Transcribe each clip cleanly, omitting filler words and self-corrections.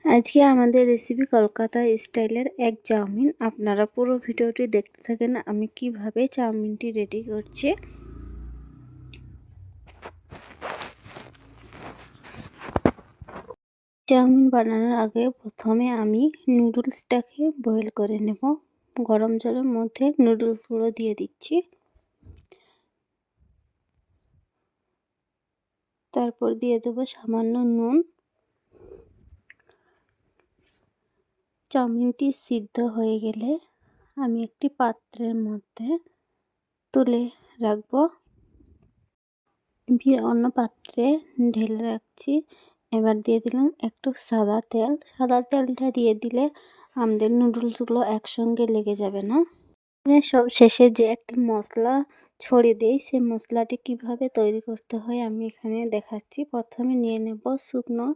আজকে আমাদের রেসিপি কলকাতা স্টাইলের এগ চাউমিন। আপনারা পুরো ভিডিওটি দেখতে থাকেন আমি কিভাবে চাউমিনটি রেডি করছি। চাউমিন বানানোর আগে প্রথমে আমি নুডলসটাকে বয়েল করে নেব। গরম জলের মধ্যে নুডলসগুলো দিয়ে দিচ্ছি, তারপর দিয়ে দেবো সামান্য নুন। চাউমিনটি সিদ্ধ হয়ে গেলে আমি একটি পাত্রের মধ্যে তুলে রাখবো, অন্য পাত্রে ঢেলে রাখছি। এবার দিয়ে দিলাম একটু সাদা তেল। সাদা তেলটা দিয়ে দিলে আমাদের নুডলসগুলো একসঙ্গে লেগে যাবে না। সব শেষে যে একটা মশলা ছড়িয়ে দিই, সেই মশলাটি কিভাবে তৈরি করতে হয় আমি এখানে দেখাচ্ছি। প্রথমে নিয়ে নেব শুকনো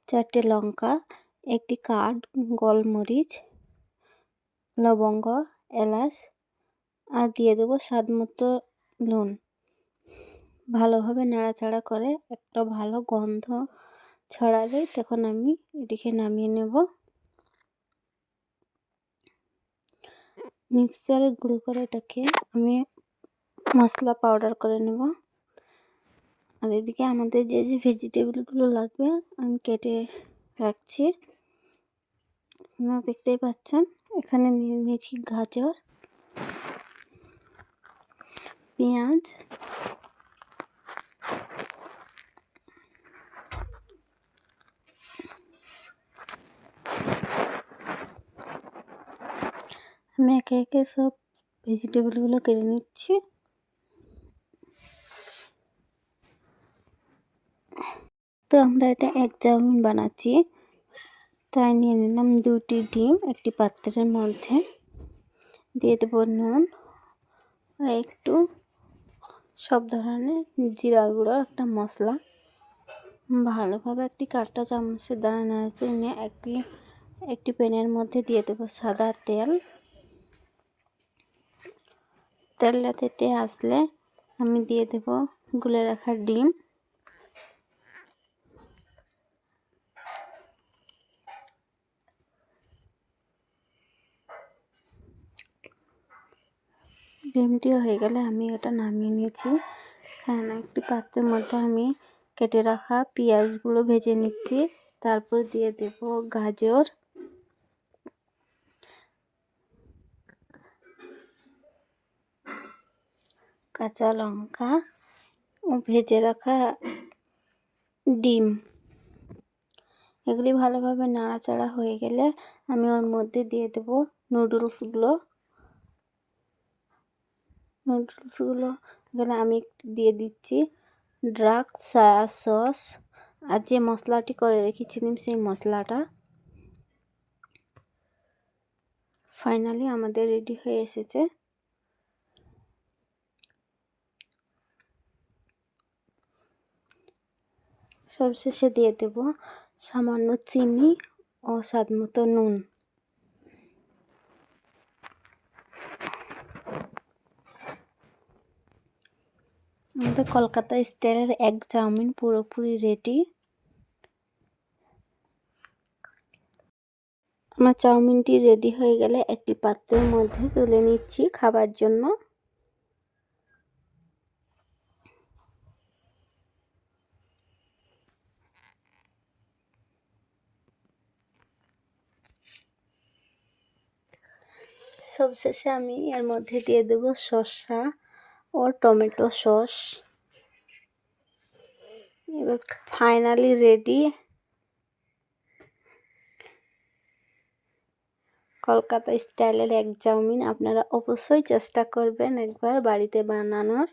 4টে লঙ্কা, একটি কাঠ গোলমরিচ, লবঙ্গ, এলাচ, আর দিয়ে দেবো স্বাদ মতো নুন। ভালোভাবে নাড়াচাড়া করে একটা ভালো গন্ধ ছড়ালে তখন আমি এটিকে নামিয়ে নেব। মিক্সারে গুঁড়ো করে এটাকে আমি মশলা পাউডার করে নেব। আর এদিকে আমাদের যে যে ভেজিটেবলগুলো লাগবে আমি কেটে রাখছি। আপনারা দেখতেই পাচ্ছেন এখানে নিয়ে নিয়েছি গাজর, পেঁয়াজ, আমি একে একে সব ভেজিটেবলগুলো কেটে নিচ্ছি। তো আমরা এটা এগ চাউমিন বানাচ্ছি, তাই নিয়ে নিলাম 2টি ডিম। একটি পাত্রের মধ্যে দিয়ে দেবো নুন, একটু সব ধরনের জিরা গুঁড়ো, একটা মশলা। ভালোভাবে একটি কাঁটা চামচের দ্বারা নাড়াচাড়া নিয়ে একটি প্যানের মধ্যে দিয়ে দেবো সাদা তেল। তেলটা তেতে আসলে আমি দিয়ে দেব গুলে রাখা ডিম। ডিমটি হয়ে গেলে আমি এটা নামিয়ে নিয়েছি। এখানে একটি পাত্রের মধ্যে আমি কেটে রাখা পেঁয়াজগুলো ভেজে নিচ্ছি। তারপর দিয়ে দেব গাজর, কাঁচা লঙ্কা ও ভেজে রাখা ডিম। এগুলি ভালোভাবে নাড়াচাড়া হয়ে গেলে আমি ওর মধ্যে দিয়ে দেব নুডলসগুলো এখানে আমি দিয়ে দিচ্ছি ডার্ক সয়া সস আর যে মশলাটি করে রেখেছিলাম সেই মশলাটা। ফাইনালি আমাদের রেডি হয়ে এসেছে। সবশেষে দিয়ে দেব সামান্য চিনি ও স্বাদ মতো নুন। আমাদের কলকাতা স্টাইলের এগ চাউমিন পুরোপুরি রেডি। আমার চাউমিনটি রেডি হয়ে গেলে একটি পাত্রের মধ্যে তুলে নিচ্ছি খাবার জন্য। সবশেষে আমি এর মধ্যে দিয়ে দেব শসা ও টমেটো সস। এবার ফাইনালি রেডি কলকাতা স্টাইলের এগ চাউমিন। আপনারা অবশ্যই চেষ্টা করবেন একবার বাড়িতে বানানোর।